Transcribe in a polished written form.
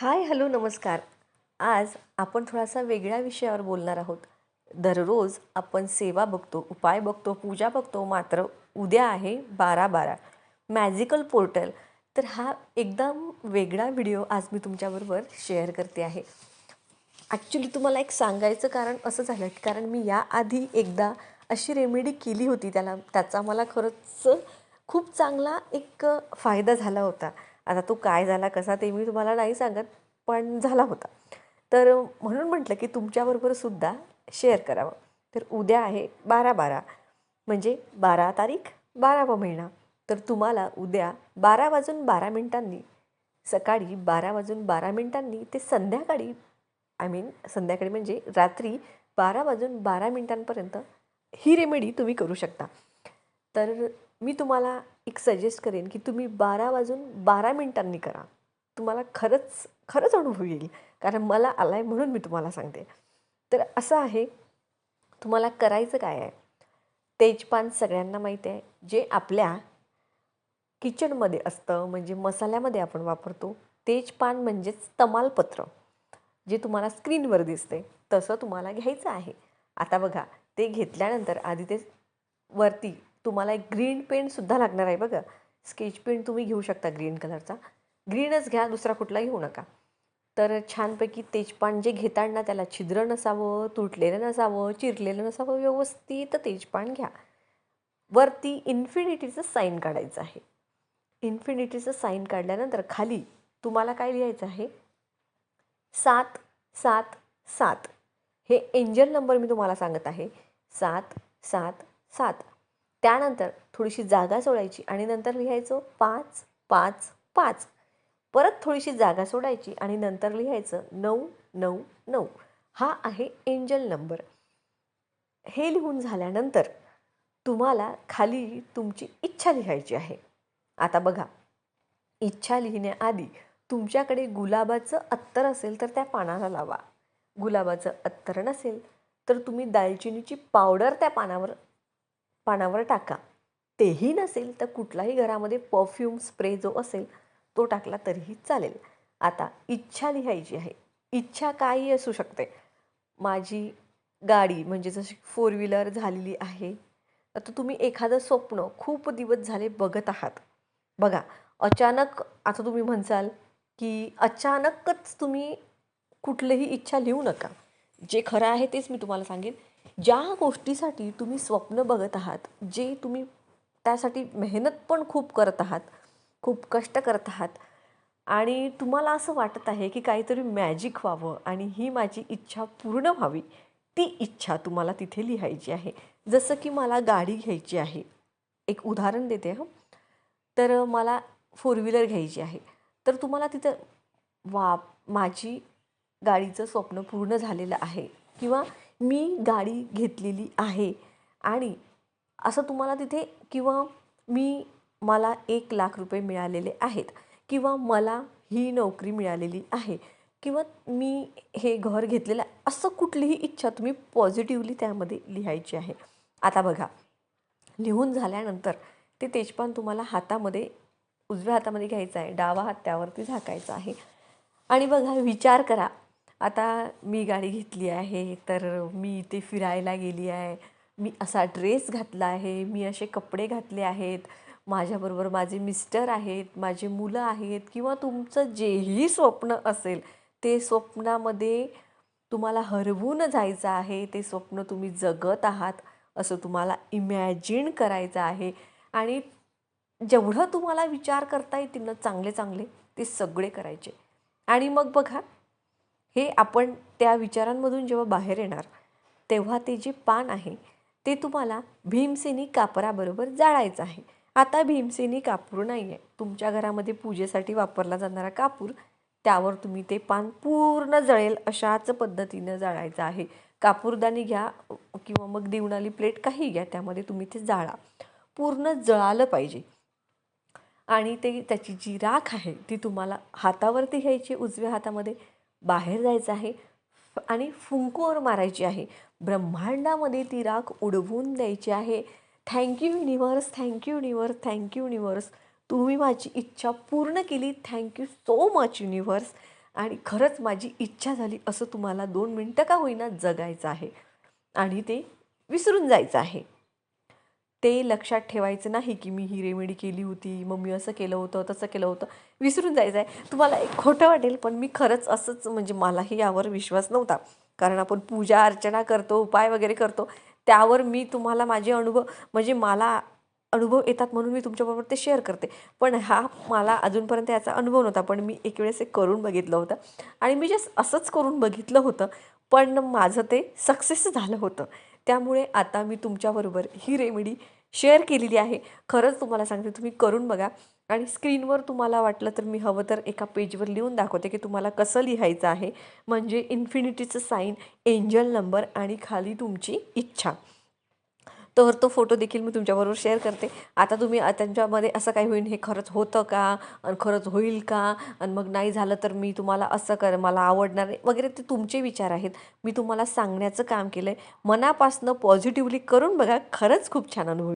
Hi hello नमस्कार. आज आपण थोडासा वेगळ्या विषयावर बोलणार आहोत. दररोज आपण सेवा बघतो, उपाय बघतो, पूजा बघतो, मात्र उद्या आहे 12/12 मॅजिकल पोर्टल. तर हा एकदम वेगळा व्हिडिओ आज मी तुमच्याबरोबर शेअर करते आहे. ॲक्च्युली तुम्हाला एक सांगायचं कारण असं झालं की कारण मी याआधी एकदा अशी रेमेडी केली होती, त्याचा मला खरंच खूप चांगला एक फायदा झाला होता. आता तो काय झाला कसा ते मी तुम्हाला नाही सांगत, पण झाला होता. तर म्हणून म्हटलं की तुमच्याबरोबर सुद्धा शेअर करावं. तर उद्या आहे 12/12 म्हणजे 12 तारीख 12वा महिना. तर तुम्हाला उद्या 12 वाजून 12 मिनिटांनी, सकाळी 12 वाजून 12 मिनिटांनी ते संध्याकाळी संध्याकाळी म्हणजे रात्री 12 वाजून 12 मिनिटांपर्यंत ही रेमेडी तुम्ही करू शकता. तर मी तुम्हाला एक सजेस्ट करेन की तुम्ही 12 वाजून 12 मिनिटांनी करा. तुम्हाला खरंच खरंच अनुभव येईल, कारण मला आला आहे म्हणून मी तुम्हाला सांगते. तर असं आहे, तुम्हाला करायचं काय आहे. तेजपान सगळ्यांना माहिती आहे, जे आपल्या किचनमध्ये असतं, म्हणजे मसाल्यामध्ये आपण वापरतो. तेजपान म्हणजेच तमालपत्र, जे तुम्हाला स्क्रीनवर दिसते तसं तुम्हाला घ्यायचं आहे. आता बघा, ते घेतल्यानंतर आधी ते वरती तुम्हाला एक ग्रीन पेनसुद्धा लागणार आहे बघा. स्केच पेन तुम्ही घेऊ शकता ग्रीन कलरचा. ग्रीनच घ्या, दुसरा कुठला घेऊ नका. तर छानपैकी तेजपान जे घेताना त्याला छिद्र नसावं, तुटलेलं नसावं, चिरलेलं नसावं, व्यवस्थित तेजपान घ्या. वरती इन्फिनिटीचं साईन काढायचं आहे. इन्फिनिटीचं साईन काढल्यानंतर खाली तुम्हाला काय लिहायचं आहे, 777. हे एंजल नंबर मी तुम्हाला सांगत आहे, 777. त्यानंतर थोडीशी जागा सोडायची आणि नंतर लिहायचं 555. परत थोडीशी जागा सोडायची आणि नंतर लिहायचं 999. हा आहे एंजल नंबर. हे लिहून झाल्यानंतर तुम्हाला खाली तुमची इच्छा लिहायची आहे. आता बघा, इच्छा लिहिण्याआधी तुमच्याकडे गुलाबाचं अत्तर असेल तर त्या पानाला लावा. गुलाबाचं अत्तर नसेल तर तुम्ही दालचिनीची पावडर त्या पानावर टाका. तेही नसेल तर कुठलाही घरामध्ये परफ्यूम स्प्रे जो असेल तो टाकला तरीही चालेल. आता इच्छा लिहायची आहे. इच्छा काही असू शकते. माझी गाडी म्हणजे जशी 4 व्हीलर झालेली आहे. आता तुम्ही एखादं स्वप्न खूप दिवस झाले बघत आहात. बघा, अचानक आता तुम्ही म्हणसाल की अचानकच तुम्ही कुठलीही इच्छा लिहू नका. जे खरं आहे तेच मी तुम्हाला सांगेन. ज्या गोष्टीसाठी तुम्ही स्वप्न बघत आहात, जे तुम्ही त्यासाठी मेहनत पण खूप करत आहात, खूप कष्ट करत आहात आणि तुम्हाला असं वाटत आहे की काहीतरी मॅजिक व्हावं आणि ही माझी इच्छा पूर्ण व्हावी, ती इच्छा तुम्हाला तिथे लिहायची आहे. जसं की मला गाडी घ्यायची आहे. एक उदाहरण देते हं. तर मला 4 व्हीलर घ्यायची आहे. तर तुम्हाला तिथं माझी गाडीचं स्वप्न पूर्ण झालेलं आहे किंवा मी गाडी घेतलेली आहे आणि असं तुम्हाला तिथे किंवा मला 1,00,000 रुपये मिळालेले आहेत किंवा मला ही नोकरी मिळालेली आहे किंवा मी हे घर घेतलेलं आहे, असं कुठलीही इच्छा तुम्ही पॉझिटिव्हली त्यामध्ये लिहायची आहे. आता बघा, लिहून झाल्यानंतर ते तेजपान तुम्हाला उजव्या हातामध्ये घ्यायचं आहे, डावा हात त्यावरती झाकायचा आहे आणि बघा, विचार करा. आता मी गाडी घेतली आहे, तर मी इथे फिरायला गेली आहे, मी असा ड्रेस घातला आहे, मी असे कपडे घातले आहेत, माझ्याबरोबर माझे मिस्टर आहेत, माझी मुलं आहेत किंवा तुमचं जेही स्वप्न असेल ते स्वप्नामध्ये तुम्हाला हरवून जायचं आहे. ते स्वप्न तुम्ही जगत आहात असं तुम्हाला इमॅजिन करायचं आहे आणि जेवढं तुम्हाला विचार करता येतील ना चांगले चांगले, ते सगळे करायचे. आणि मग बघा, हे आपण त्या विचारांमधून जेव्हा बाहेर येणार तेव्हा ते जे पान आहे ते तुम्हाला भीमसेनी कापराबरोबर जाळायचं आहे. आता भीमसेनी कापूर नाही आहे तुमच्या घरामध्ये पूजेसाठी वापरला जाणारा कापूर, त्यावर तुम्ही ते पान पूर्ण जळेल अशाच पद्धतीनं जाळायचं आहे. कापूरदानी घ्या किंवा मग दिवणाली प्लेट काही घ्या, त्यामध्ये तुम्ही ते जाळा. पूर्ण जळालं पाहिजे आणि त्याची जी राख आहे ती तुम्हाला हातावरती घ्यायची, उजव्या हातामध्ये बाहेर जायचं आहे आणि फुंकूवर मारायची आहे. ब्रह्मांडामध्ये ती राख उडवून द्यायची आहे. Thank you universe, thank you universe, thank you universe, तुम्ही माझी इच्छा पूर्ण केली. Thank you so much universe. आणि खरंच माझी इच्छा झाली असं तुम्हाला 2 मिनटं का होईना जगायचं आहे आणि ते विसरून जायचं आहे. ते लक्षात ठेवायचं नाही की मी ही रेमेडी केली होती, मग मी असं केलं होतं, तसं केलं होतं. विसरून जायचं आहे. तुम्हाला एक खोटं वाटेल, पण मी खरंच असंच म्हणजे मलाही यावर विश्वास नव्हता. कारण आपण पूजा अर्चना करतो, उपाय वगैरे करतो. त्यावर मी तुम्हाला माझे अनुभव म्हणजे मला अनुभव येतात म्हणून मी तुमच्याबरोबर ते शेअर करते. पण हा मला अजूनपर्यंत याचा अनुभव नव्हता. पण मी एक वेळेस एक करून बघितलं होतं आणि मी जस्ट असंच करून बघितलं होतं. पण माझं ते सक्सेस झालं होतं. त्यामुळे आता मी तुमच्याबरोबर ही रेमेडी शेअर केलेली आहे. खरंच तुम्हाला सांगते तुम्ही करून बघा आणि स्क्रीनवर तुम्हाला वाटलं तर मी हवं तर एका पेजवर लिहून दाखवते की तुम्हाला कसं लिहायचं आहे. म्हणजे इन्फिनिटीचं साईन, एंजल नंबर आणि खाली तुमची इच्छा. तर तो फोटो देखील मी तुमच्याबरोबर शेअर करते. आता तुम्ही त्यांच्यामध्ये असं काही होईल, हे खरंच होतं का? आणि खरंच होईल का? आणि मग नाही झालं तर मी तुम्हाला असं मला आवडणार नाही वगैरे, ते तुमचे विचार आहेत. मी तुम्हाला सांगण्याचं काम केलं आहे. मनापासनं पॉझिटिव्हली करून बघा. खरंच खूप छान अनुभव